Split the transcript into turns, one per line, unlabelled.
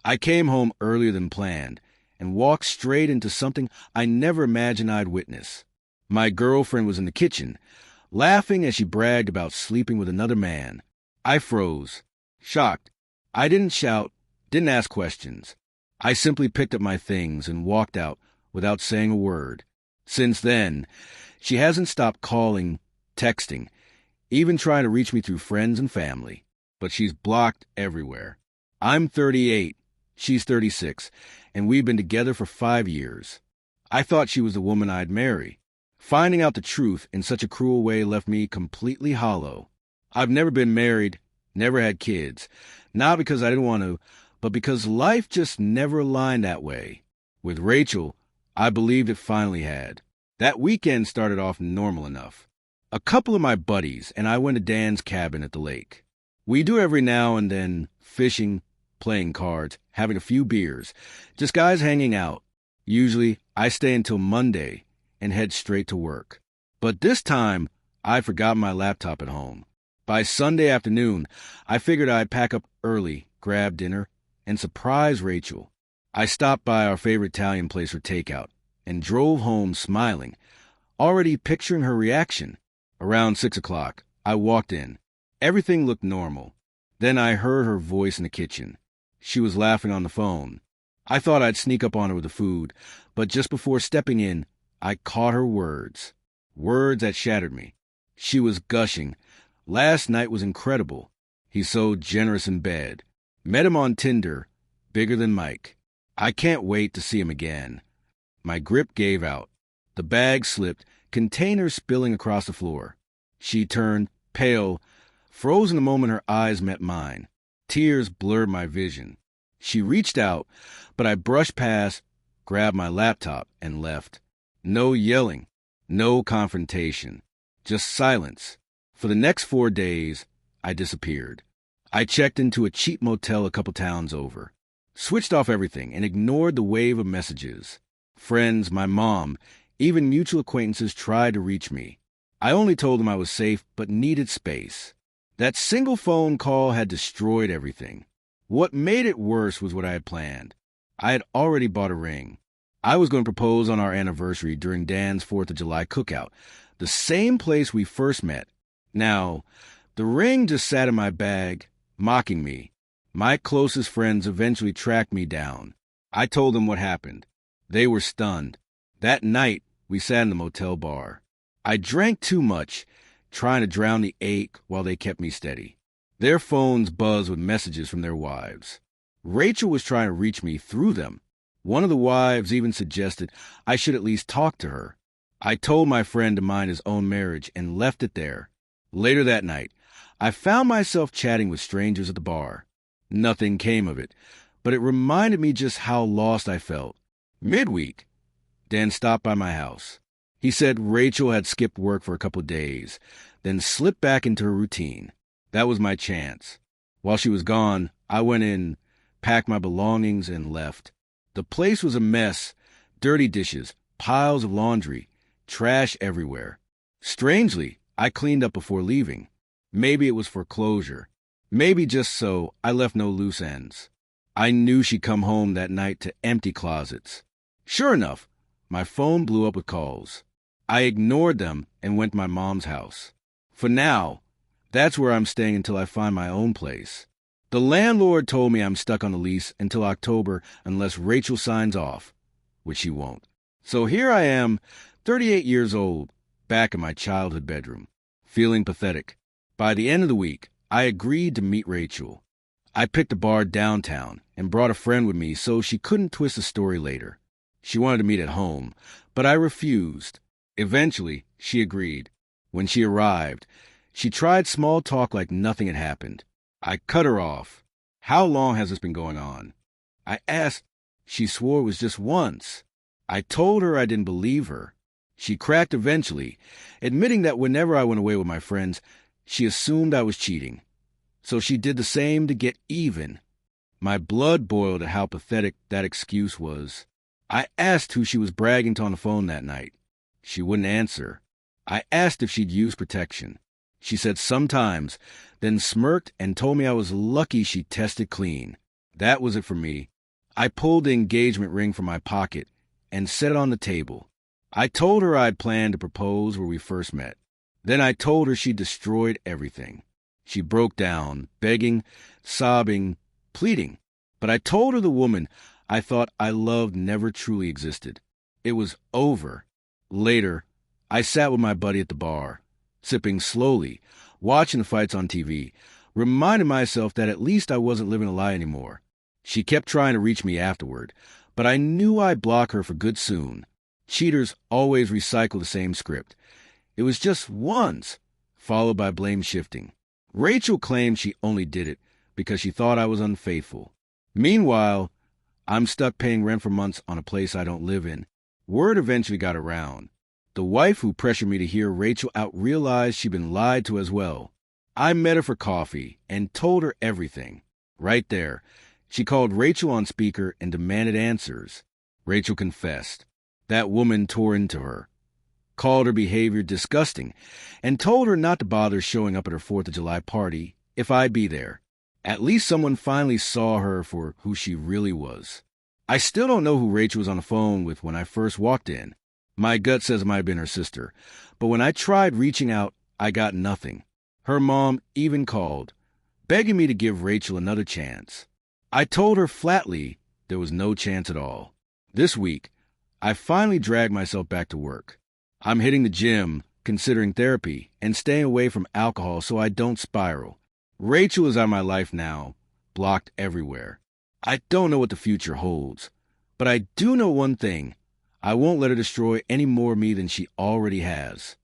I came home earlier than planned and walked straight into something I never imagined I'd witness. My girlfriend was in the kitchen, laughing as she bragged about sleeping with another man. I froze, shocked. I didn't shout, didn't ask questions. I simply picked up my things and walked out without saying a word. Since then, she hasn't stopped calling, texting, even trying to reach me through friends and family. But she's blocked everywhere. I'm 38, she's 36, and we've been together for 5 years. I thought she was the woman I'd marry. Finding out the truth in such a cruel way left me completely hollow. I've never been married, never had kids, not because I didn't want to, but because life just never aligned that way. With Rachel, I believed it finally had. That weekend started off normal enough. A couple of my buddies and I went to Dan's cabin at the lake. We do every now and then fishing, playing cards, having a few beers, just guys hanging out. Usually, I stay until Monday and head straight to work. But this time, I forgot my laptop at home. By Sunday afternoon, I figured I'd pack up early, grab dinner, and surprise Rachel. I stopped by our favorite Italian place for takeout and drove home smiling, already picturing her reaction. Around 6 o'clock, I walked in. Everything looked normal. Then I heard her voice in the kitchen. She was laughing on the phone. I thought I'd sneak up on her with the food, but just before stepping in, I caught her words. Words that shattered me. She was gushing. Last night was incredible. He's so generous in bed. Met him on Tinder, bigger than Mike. I can't wait to see him again. My grip gave out. The bag slipped, containers spilling across the floor. She turned, pale, frozen the moment her eyes met mine. Tears blurred my vision. She reached out, but I brushed past, grabbed my laptop, and left. No yelling, no confrontation, just silence. For the next 4 days, I disappeared. I checked into a cheap motel a couple towns over, switched off everything, and ignored the wave of messages. Friends, my mom, even mutual acquaintances tried to reach me. I only told them I was safe but needed space. That single phone call had destroyed everything. What made it worse was what I had planned. I had already bought a ring. I was going to propose on our anniversary during Dan's 4th of July cookout, the same place we first met. Now, the ring just sat in my bag, mocking me. My closest friends eventually tracked me down. I told them what happened. They were stunned. That night, we sat in the motel bar. I drank too much, trying to drown the ache while they kept me steady. Their phones buzzed with messages from their wives. Rachel was trying to reach me through them. One of the wives even suggested I should at least talk to her. I told my friend to mind his own marriage and left it there. Later that night, I found myself chatting with strangers at the bar. Nothing came of it, but it reminded me just how lost I felt. Midweek, Dan stopped by my house. He said Rachel had skipped work for a couple of days, then slipped back into her routine. That was my chance. While she was gone, I went in, packed my belongings, and left. The place was a mess, dirty dishes, piles of laundry, trash everywhere. Strangely, I cleaned up before leaving. Maybe it was for closure. Maybe just so I left no loose ends. I knew she'd come home that night to empty closets. Sure enough, my phone blew up with calls. I ignored them and went to my mom's house. For now, that's where I'm staying until I find my own place. The landlord told me I'm stuck on the lease until October unless Rachel signs off, which she won't. So here I am, 38 years old, back in my childhood bedroom, feeling pathetic. By the end of the week, I agreed to meet Rachel. I picked a bar downtown and brought a friend with me so she couldn't twist the story later. She wanted to meet at home, but I refused. Eventually, she agreed. When she arrived, she tried small talk like nothing had happened. I cut her off. How long has this been going on? I asked. She swore it was just once. I told her I didn't believe her. She cracked eventually, admitting that whenever I went away with my friends, she assumed I was cheating. So she did the same to get even. My blood boiled at how pathetic that excuse was. I asked who she was bragging to on the phone that night. She wouldn't answer. I asked if she'd used protection. She said sometimes, then smirked and told me I was lucky she tested clean. That was it for me. I pulled the engagement ring from my pocket and set it on the table. I told her I'd planned to propose where we first met. Then I told her she'd destroyed everything. She broke down, begging, sobbing, pleading. But I told her the woman I thought I loved never truly existed. It was over. Later, I sat with my buddy at the bar, sipping slowly, watching the fights on TV, reminding myself that at least I wasn't living a lie anymore. She kept trying to reach me afterward, but I knew I'd block her for good soon. Cheaters always recycle the same script. It was just once, followed by blame shifting. Rachel claimed she only did it because she thought I was unfaithful. Meanwhile, I'm stuck paying rent for months on a place I don't live in. Word eventually got around. The wife who pressured me to hear Rachel out realized she'd been lied to as well. I met her for coffee and told her everything. Right there, she called Rachel on speaker and demanded answers. Rachel confessed. That woman tore into her, called her behavior disgusting, and told her not to bother showing up at her 4th of July party if I'd be there. At least someone finally saw her for who she really was. I still don't know who Rachel was on the phone with when I first walked in. My gut says it might have been her sister, but when I tried reaching out, I got nothing. Her mom even called, begging me to give Rachel another chance. I told her flatly there was no chance at all. This week, I finally dragged myself back to work. I'm hitting the gym, considering therapy, and staying away from alcohol so I don't spiral. Rachel is out of my life now, blocked everywhere. I don't know what the future holds, but I do know one thing. I won't let her destroy any more of me than she already has.